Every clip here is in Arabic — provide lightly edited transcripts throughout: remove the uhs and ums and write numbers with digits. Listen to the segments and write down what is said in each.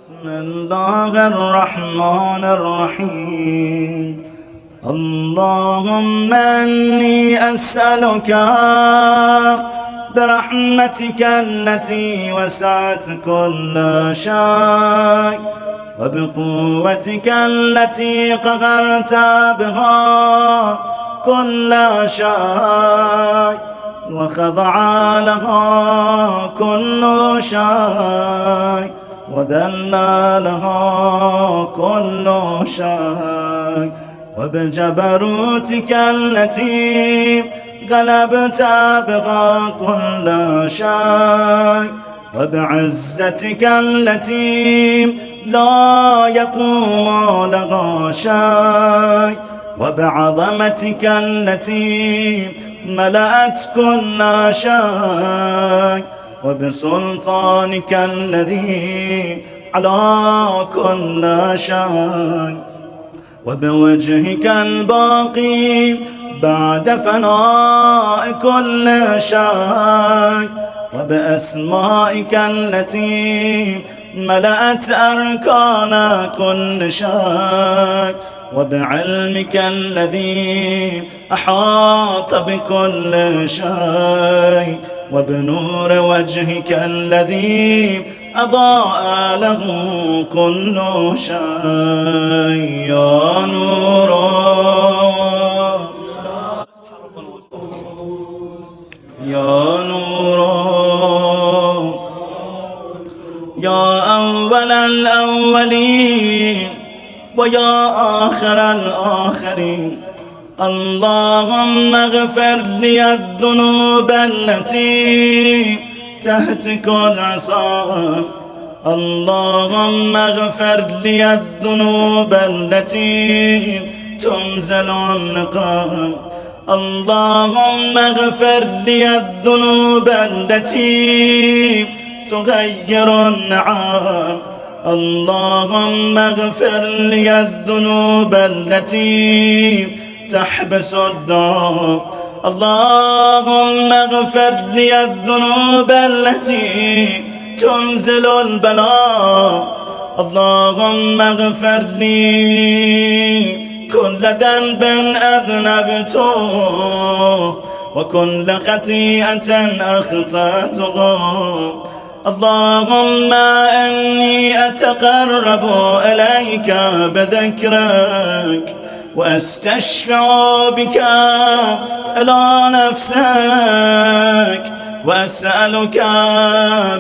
بسم الله الرحمن الرحيم. اللهم إني أسألك برحمتك التي وسعت كل شيء وبقوتك التي قهرت بها كل شيء وخضع لها كل شيء وذل لها كل شيء وبجبروتك التي غلبت بها كل شيء وبعزتك التي لا يقوم لها شيء وبعظمتك التي ملأت كل شيء وبسلطانك الذي على كل شيء وبوجهك الباقي بعد فناء كل شيء وبأسمائك التي ملأت أركان كل شيء وبعلمك الذي أحاط بكل شيء وبنور وجهك الذي أضاء له كل شيء. يا نور يا نور يا أول الأولين ويا آخر الآخرين. اللهم اغفر لي الذنوب التي تهتك العصام. اللهم اغفر لي الذنوب التي تنزل النقام. اللهم اغفر لي الذنوب التي تغير النعام. اللهم اغفر لي الذنوب التي تحبس الدار. اللهم اغفر لي الذنوب التي تنزل البلاء. اللهم اغفر لي كل ذنب أذنبته وكل خطيئة أخطأتها. اللهم إني أتقرب إليك بذكرك وأستشفع بك إلى نفسك وأسألك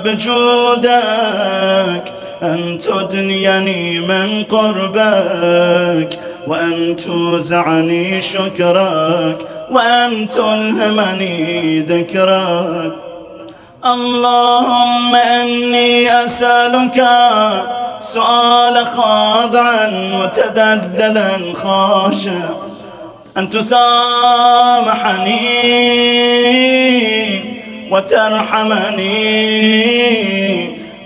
بجودك أن تدنيني من قربك وأن توزعني شكرك وأن تلهمني ذكرك. اللهم إني أسألك سؤال خاضعا متذللا خاشع أن تسامحني وترحمني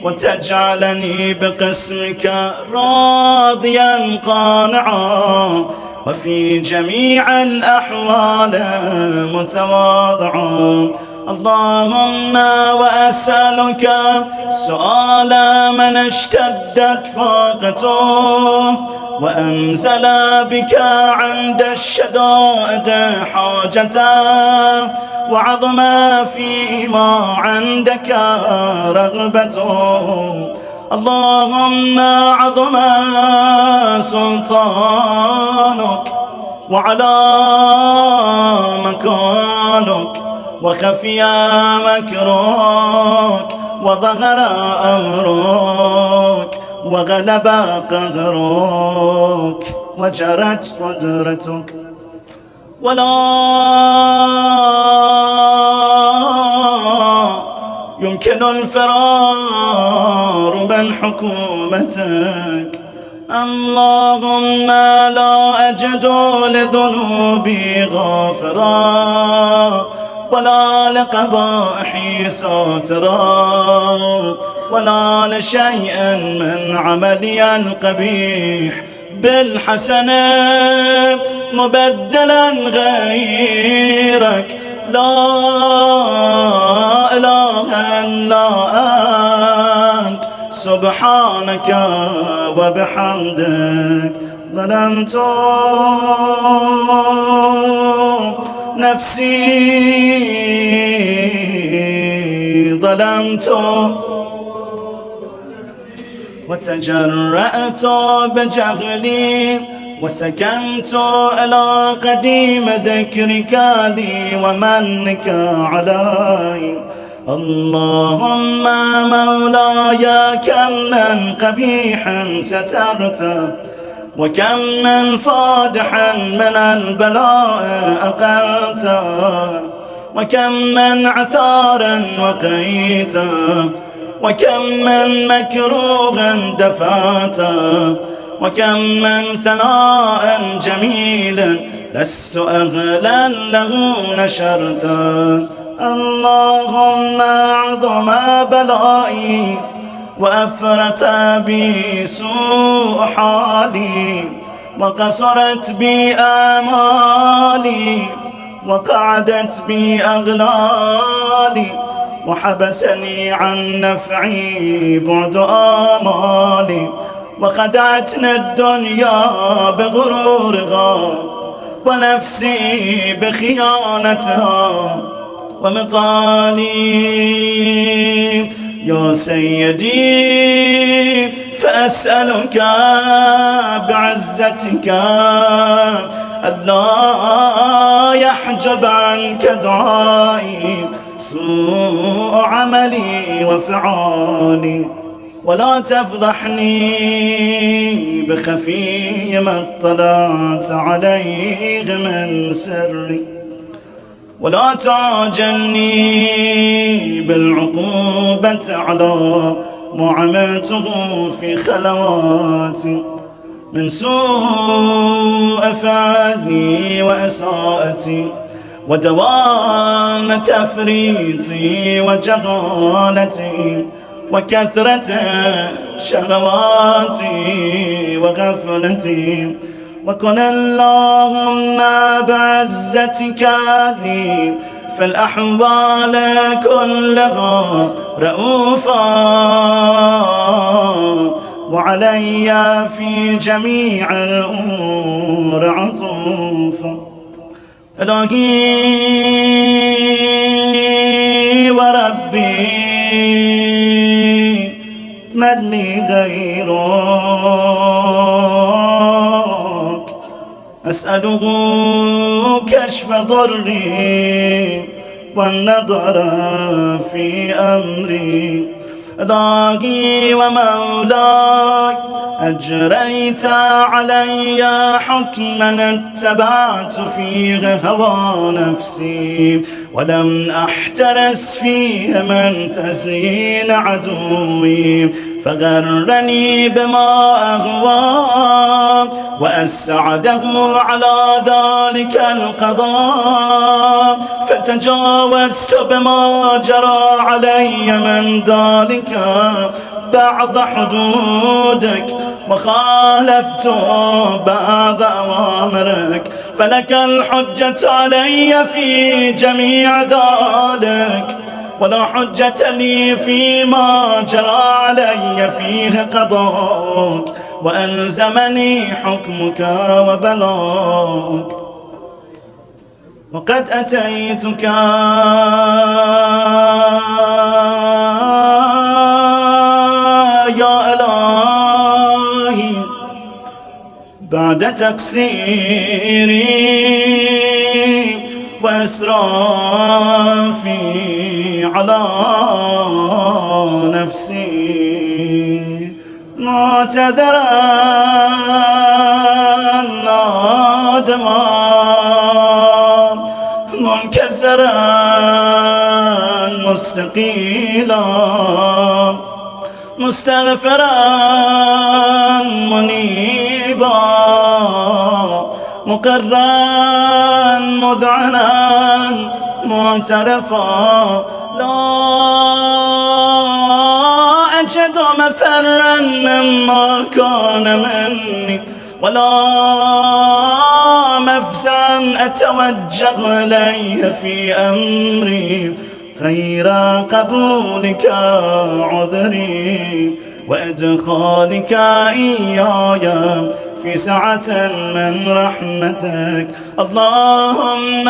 وتجعلني بقسمك راضيا قانعا وفي جميع الأحوال متواضعا. اللهم وأسألك سؤال من اشتدت فاقته وأنزل بك عند الشدائد حاجته وعظم فيما عندك رغبته. اللهم عظم سلطانك وعلى مكانك وخفي مكرك وظهر أمرك وغلب قهرك وجرت قدرتك ولا يمكن الفرار من حكومتك. اللهم لا أجد لذنوبي غافرا ولا لقبائحي ساترا ولا لشيء من عملي القبيح بالحسنة مبدلا غيرك. لا إله إلا أنت سبحانك وبحمدك ظلمت نفسي ظلمت وتجرأت بجهلي وسكنت إلى قديم ذكرك لي ومنك علي اللهم مولاي كم من قبيح سترته وكم من فادح من البلاء أقلته وكم من عثار وقيته وكم من مكروه دفعته وكم من ثناء جميل لست أهلا له نشرته اللهم أعظم بلائي وأفرت بي سوء حالي وقصرت بي آمالي وقعدت بي أغلالي وحبسني عن نفعي بعد آمالي وخدعتني الدنيا بغرورها ونفسي بخيانتها ومطالي يا سيدي فأسألك بعزتك ألا يحجب عنك دعائي سوء عملي وفعالي ولا تفضحني بخفي ما اطلعت عليه من سري ولا تعجلني بالعقوبة على ما عملته في خلواتي من سوء فعلي وإساءتي ودوام تفريطي وجهالتي وكثرة شهواتي وغفلتي وكن اللهم بعزتك لي في الأحوال كلها رؤوفا وعلي في جميع الأمور عطوفا إلهي وربي من لي غيرك أسأله كشف ضري والنظر في أمري إلهي ومولاي أجريت علي حكما اتبعت فيه هوى نفسي ولم أحترس فيه من تزيين عدوي فغرني بما أغوى وأسعده على ذلك القضاء فتجاوزت بما جرى علي من ذلك بعض حدودك وخالفت بعض أوامرك فلك الحجة علي في جميع ذلك ولا حجة لي فيما جرى علي فيه قضاءك وألزمني حكمك وبلاغك وقد أتيتك يا إلهي بعد تقصيري وإسرافي على نفسي معتذرا نادما منكسرا مستقيلا مستغفرا منيبا مقرا مذعنا معترفا لا أجد مفرا مما كان مني ولا مفزعا أتوجه إليه في أمري غير قبولك عذري وإدخالك إياي في سعة من رحمتك. اللهم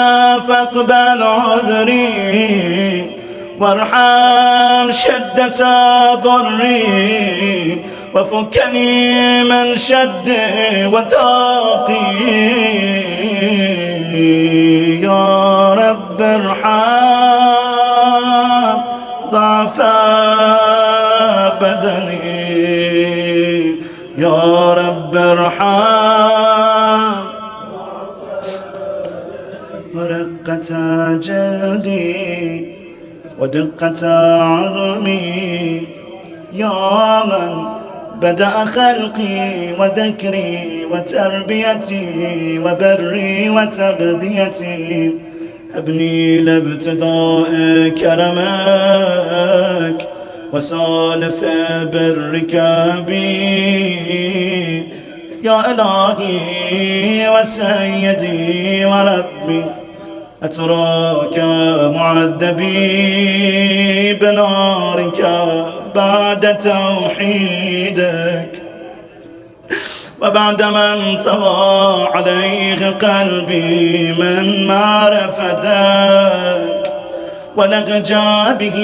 فاقبل عذري وارحم شدة ضري وفكني من شد وثاقي. يا رب ارحم ضعف بدني، يا رب ارحم ورقة جلدي ودقة عظمي. يا من بدأ خلقي وذكري وتربيتي وبري وتغذيتي، ابني لابتداء كرمك وسالف برك بي. يا إلهي وسيدي وربي، أتراك معذبي بنارك بعد توحيدك، وبعدما انطوى عليه قلبي من معرفتك، ولغجا به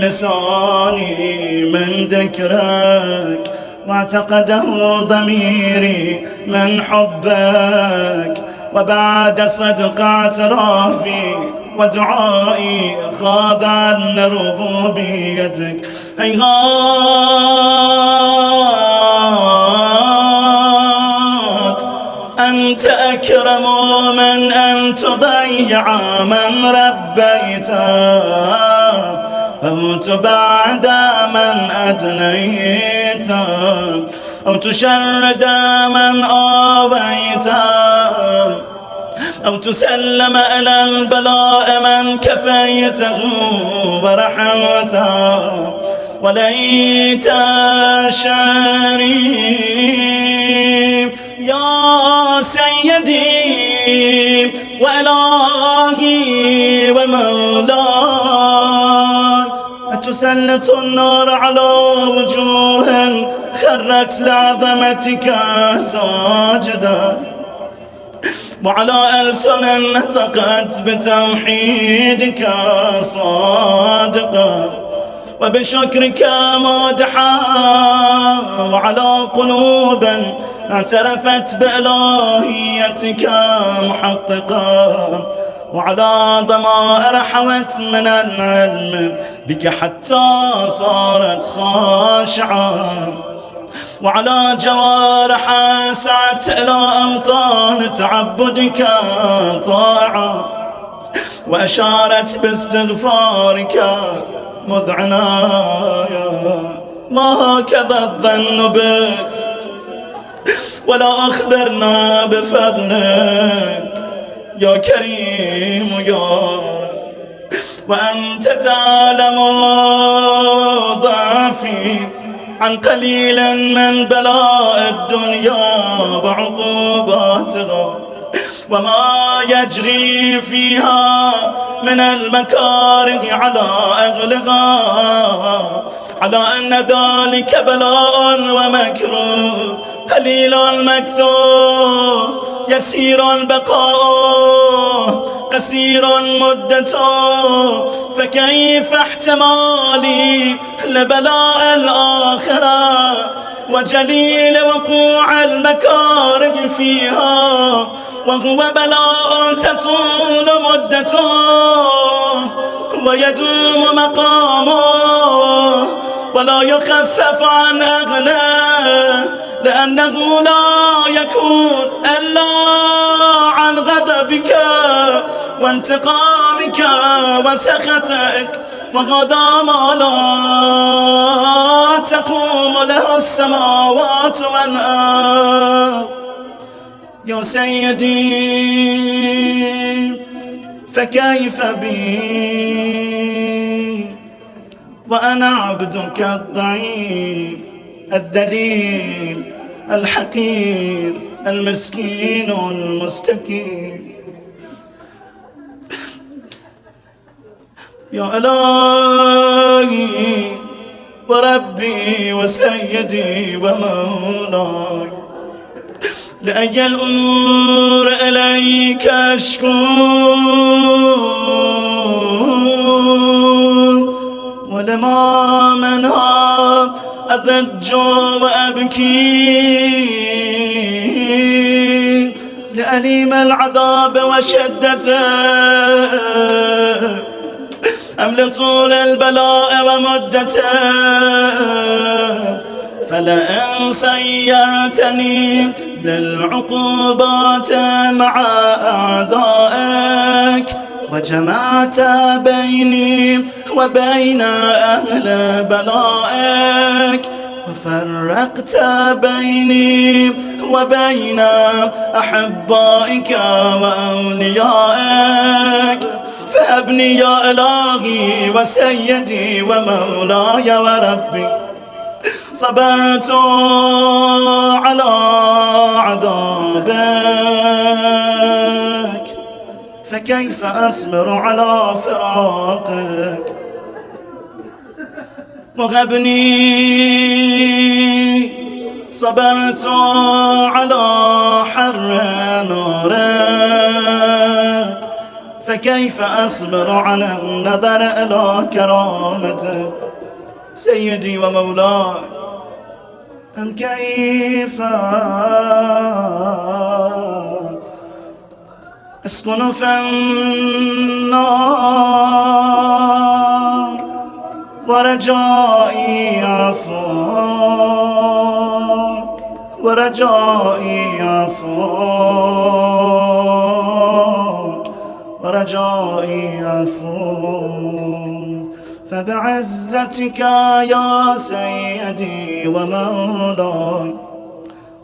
لساني من ذكرك، واعتقده ضميري من حبك. وبعد صدق اعترافي ودعائي خاض عن ربوبيتك. هيهات أنت أكرم من أن تضيع من ربيته، أو تبعد من أدنيته، أو تشرد من آويته، أو تسلم إلى البلاء من كفيته ورحمته. وليت شريف يا سيدي وإلهي ومولاي، أتسلط النار على وجوه خرت لعظمتك ساجدا، وعلى ألسن نطقت بتوحيدك صادقا، وبشكرك مادحا، وعلى قلوب اعترفت بإلهيتك محققا، وعلى ضمائر حوت من العلم بك حتى صارت خاشعة، وعلى جوارح سعت إلى أمطان تعبدك طاعة، وأشارت باستغفارك مذعنايا. ما هكذا الظن بك، ولا أخبرنا بفضلك يا كريم يا رب، وأنت تعلم ضعفي عن قليل من بلاء الدنيا وعقوباتها، وما يجري فيها من المكاره على أغلها، على أن ذلك بلاء ومكروه، قليل مكثور، يسير بقاؤه، قصير مدته. فكيف احتمالي لبلاء الآخرة وجليل وقوع المكاره فيها، وهو بلاء تطول مدته ويدوم مقامه ولا يخفف عن أغناه، لأنه لا يكون إلا عن غضبك وانتقامك وسخطك، وهذا ما لا تقوم له السماوات والأرض. يا سيدي فكيف بي وأنا عبدك الضعيف الذليل الحقير المسكين المستكين. يا إلهي وربي وسيدي ومولاي، لأي الأمور إليك أشكو، ولما منها أضج وأبكي، لأليم العذاب وشدته أم لطول البلاء ومدته، فلئن سيرتني للعقوبات مع أعدائك، وجمعت بيني وبين أهل بلائك، وفرقت بيني وبين أحبائك وأوليائك، فهبني يا إلهي وسيدي ومولاي وربي، صبرت على عذابك، فكيف أصبر على فراقك، وغبني صبرت على حر نارك، فكيف أصبر على النظر إلى كرامتك سيدي ومولاي، أم كيف أسكن في النار ورجائي عفوك، ورجائي عفوك، ورجائي عفوك، فبعزتك يا سيدي ومولاي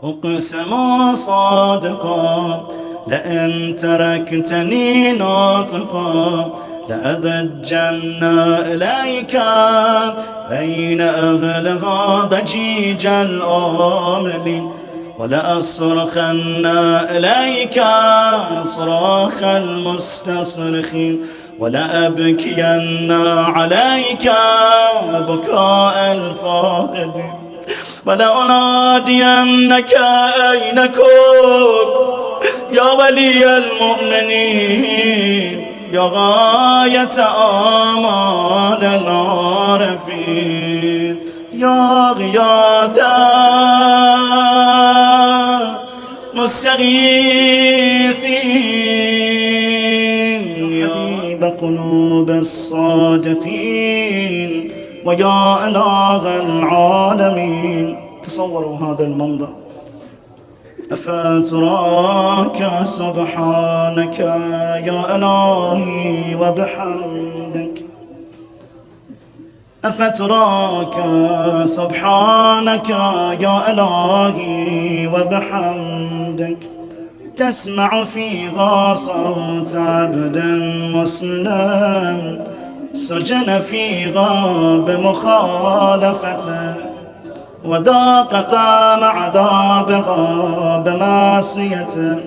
أقسم صادقا، لئن تركتني ناطقا لأضجن إليك بين أهلها ضجيج الآمل، ولأصرخن إليك صراخ المستصرخين، ولأبكين عليك بكاء الفاقد، ولأنادينك أين كنت يا ولي المؤمنين، يا غاية آمال العارفين، يا غياث مستغيثين، يا حبيب قلوب الصادقين، ويا إله العالمين. تصوروا هذا المنظر، أفتراك سبحانك يا إلهي وبحمدك، أفتراك سبحانك يا إلهي وبحمدك، تسمع فيها صوت عبد مسلم سجن فيها بمخالفته، وضاقت مع عذابها بمعصيته،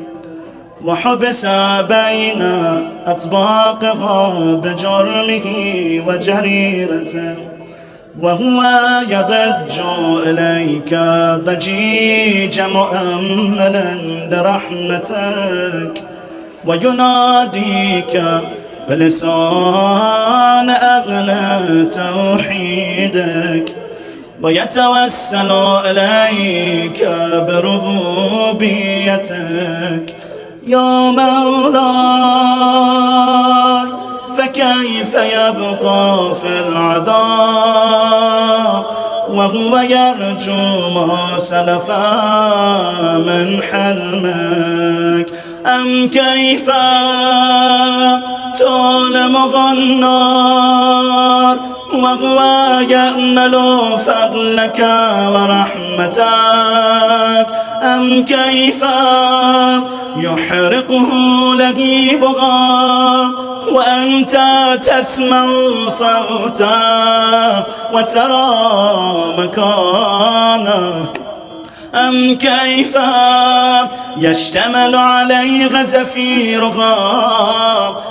وحبس بين أطباقها بجرمه وجريرته، وهو يضج إليك ضجيج مؤملا لرحمتك، ويناديك بلسان أغلى توحيدك، ويتوسل إليك بربوبيتك يا مولاي، فكيف يبقى في العذاب وهو يرجو ما سلف من حلمك، أم كيف تؤلمه النار وهو يأمل فضلك ورحمتك، أم كيف يحرقه لهيبها وأنت تسمع صوته وترى مكانه، أم كيف يشتمل عليه زفيرها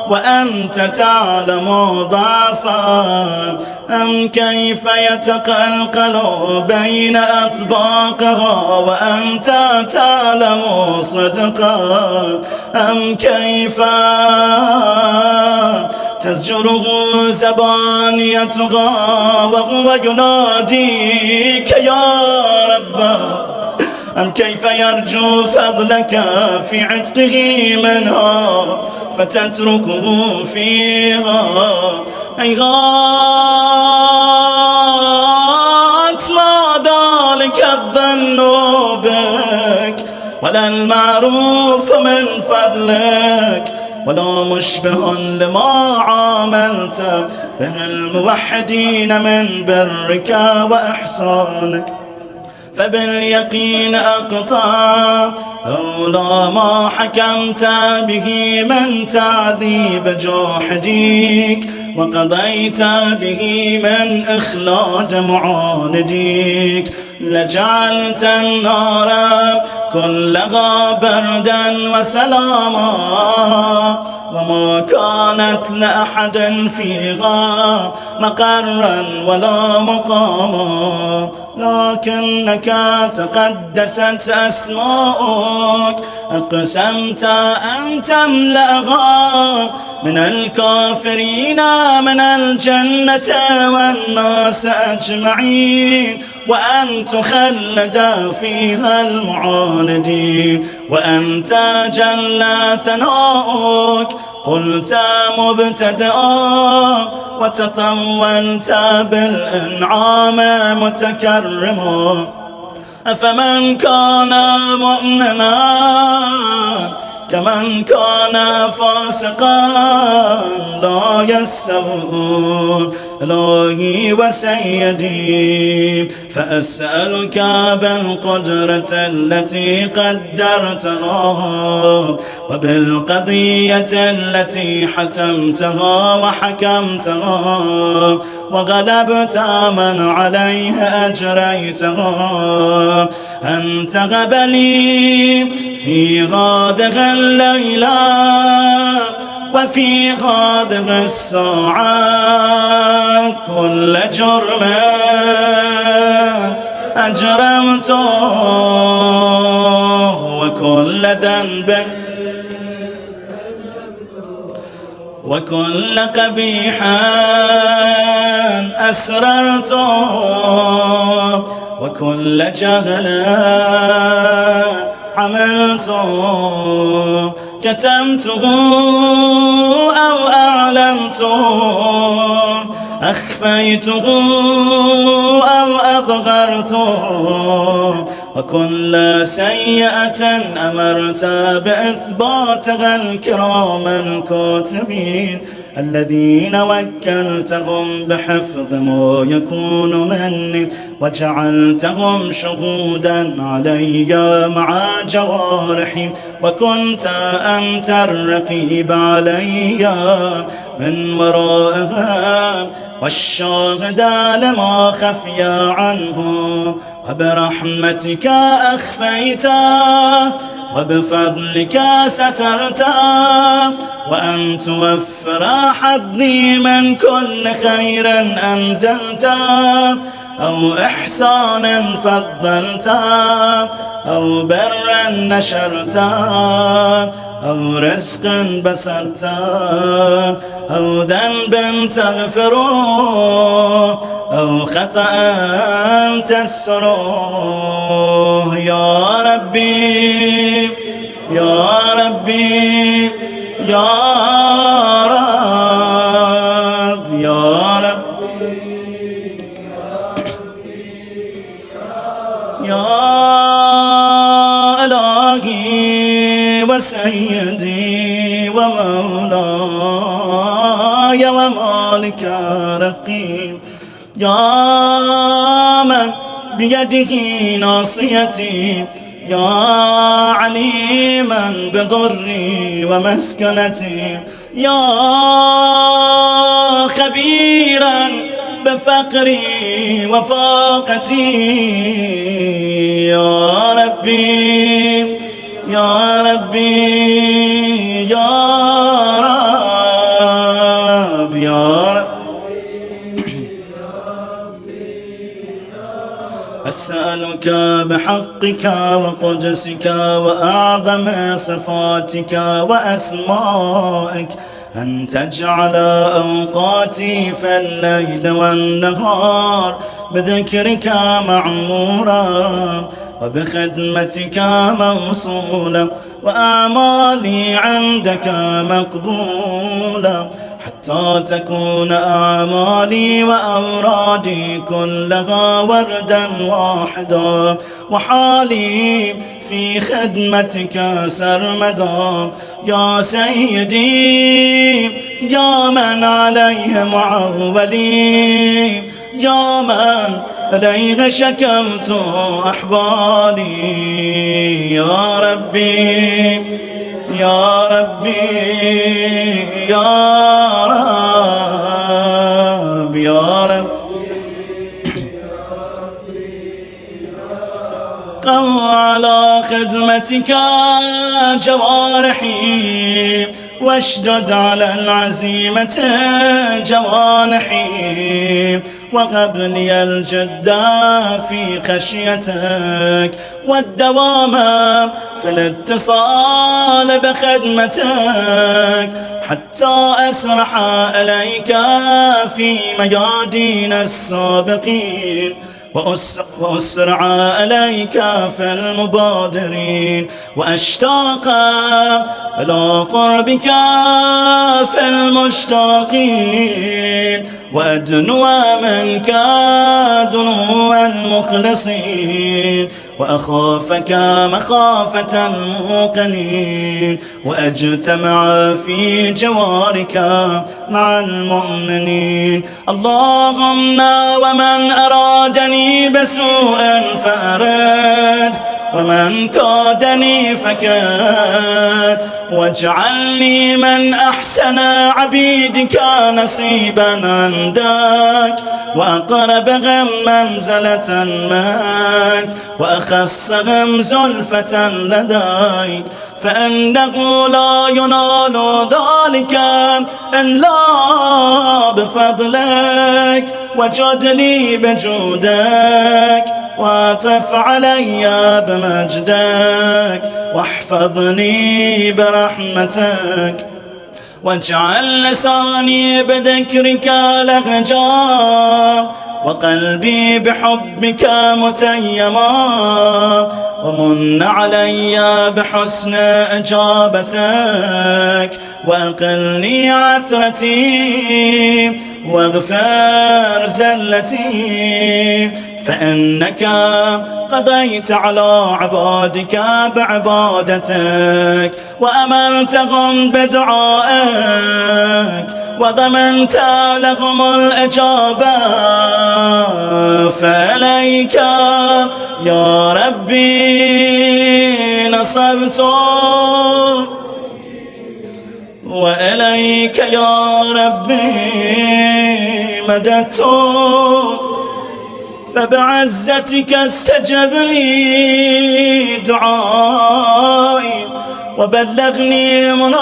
وأنت تعلم ضعفا أم كيف يتقلقل بين أطباقها وأنت تعلم صدقا أم كيف تزجره زبانيتها وهو يناديك يا رب أم كيف يرجو فضلك في عتقه منها فتتركه فيها هيهات ما ذلك الظن بك ولا المعروف من فضلك ولا مشبه لما عاملت به الموحدين من برك وإحسانك فباليقين أقطع أولى ما حكمت به من تعذيب جاحديك وقضيت به من إخلاج معانديك لجعلت النار كلها بردا وسلاما وما كانت لأحد فيها مقرا ولا مقاما لكنك تقدست أسماؤك أقسمت أن تملأها من الكافرين من الجنة والناس أجمعين وأن تخلد فيها المعاندين وأنت جل ثناؤك قلت مبتدأ وتطولت بالإنعام متكرما أفمن كان مؤمنا كمن كان فاسقا لا يستوون إلهي وسيدي فأسألك بالقدرة التي قدرتها وبالقضية التي حتمتها وحكمتها وغلبت من عليه أجريتها أن تغب لي في هذه الليلة وفي هذه الساعة كل جرم أجرمته وكل ذنب وكل قبيح أسررته وكل جهل عملته كتمته أو أعلنته أخفيته أو أظهرته وكل سيئة أمرت بإثباتها الكرام الكاتبين الذين وكلتهم بحفظ ما يكون مني وجعلتهم شهودا علي مع جوارحي وكنت أنت الرقيب علي من ورائها والشاهد لما خفي عنه وبرحمتك أخفيته وبفضلك سترته وأن توفر حظي من كل خير أنزلته أو إحسانا فضلته أو برا نشرته أو رزقا بسطته أو ذنب تغفره أو خطأ تسره يا ربي يا ربي يا رب يا ربي يا إلهي وسيدي ومولاي ومالك رقيب يا من بيده ناصيتي يا عليما بضري ومسكنتي يا خبيرا بفقري وفاقتي يا ربي يا ربي يا رب يا رب. أسألك بحقك وقدسك وأعظم صفاتك وأسمائك أن تجعل أوقاتي في الليل والنهار بذكرك معمورا وبخدمتك موصولا وأعمالي عندك مقبولا حتى تكون أعمالي وأورادي كلها وردا واحدا وحالي في خدمتك سرمدا يا سيدي يا من عليه معولي يا من إليه شكوت أحوالي يا ربي يا ربي يا رب يا رب. قو على خدمتك جوارحي واشدد على العزيمة جوانحي وهب لي الجد في خشيتك والدوام في الاتصال بخدمتك حتى أسرح إليك في ميادين السابقين وأسرع إليك في المبادرين وأشتاق إلى قربك في المشتاقين وأدنو منك دنو المخلصين وأخافك مخافة الموقنين وأجتمع في جوارك مع المؤمنين. اللهم ومن أرادني بسوء فأرد ومن كادني فكاد واجعلني من أحسن عبيدك نصيبا عندك وأقربهم منزلة منك وأخصهم زلفة لديك فإنه لا ينال ذلك إلا بفضلك وجد لي بجودك واتف علي بمجدك واحفظني برحمتك واجعل لساني بذكرك لهجا وقلبي بحبك متيما ومن علي بحسن إجابتك وأقلني عثرتي واغفر زلتي فإنك قضيت على عبادك بعبادتك وأمرتهم بدعائك وضمنت لهم الإجابة فإليك يا ربي نصبت وإليك يا ربي مددت فبعزتك استجب لي دعائي وبلغني مناي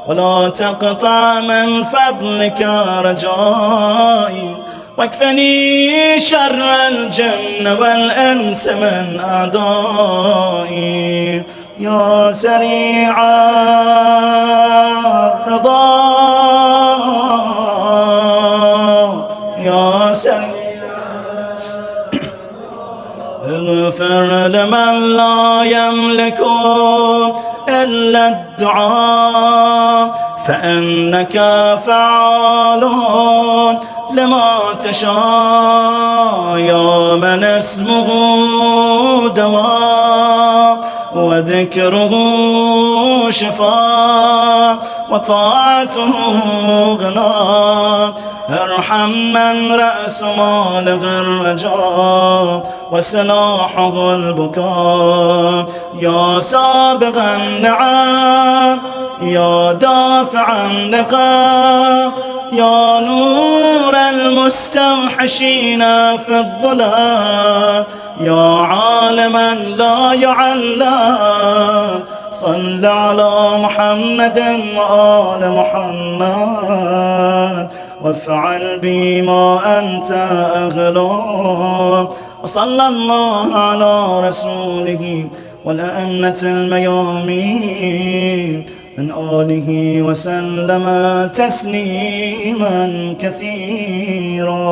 ولا تقطع من فضلك رجائي واكفني شر الجن والإنس من أعدائي يا سريع الرضا يا سريع اغفر لمن لا يملك إلا الدعاء فإنك فعال لما تشاء يا من اسمه دواء وذكره شفاء وطاعته غنى ارحم من رأس ماله الرجاء وسلاحه البكاء يا سابغ النعم يا دافع النقام يا نور المستوحشين في الظلام يا عالما لا يعلم صل على محمد وآل محمد وافعل بما أنت أغلى. وصلى الله على رسوله والأئمة الميامين من آله وسلم تسليما كثيرا.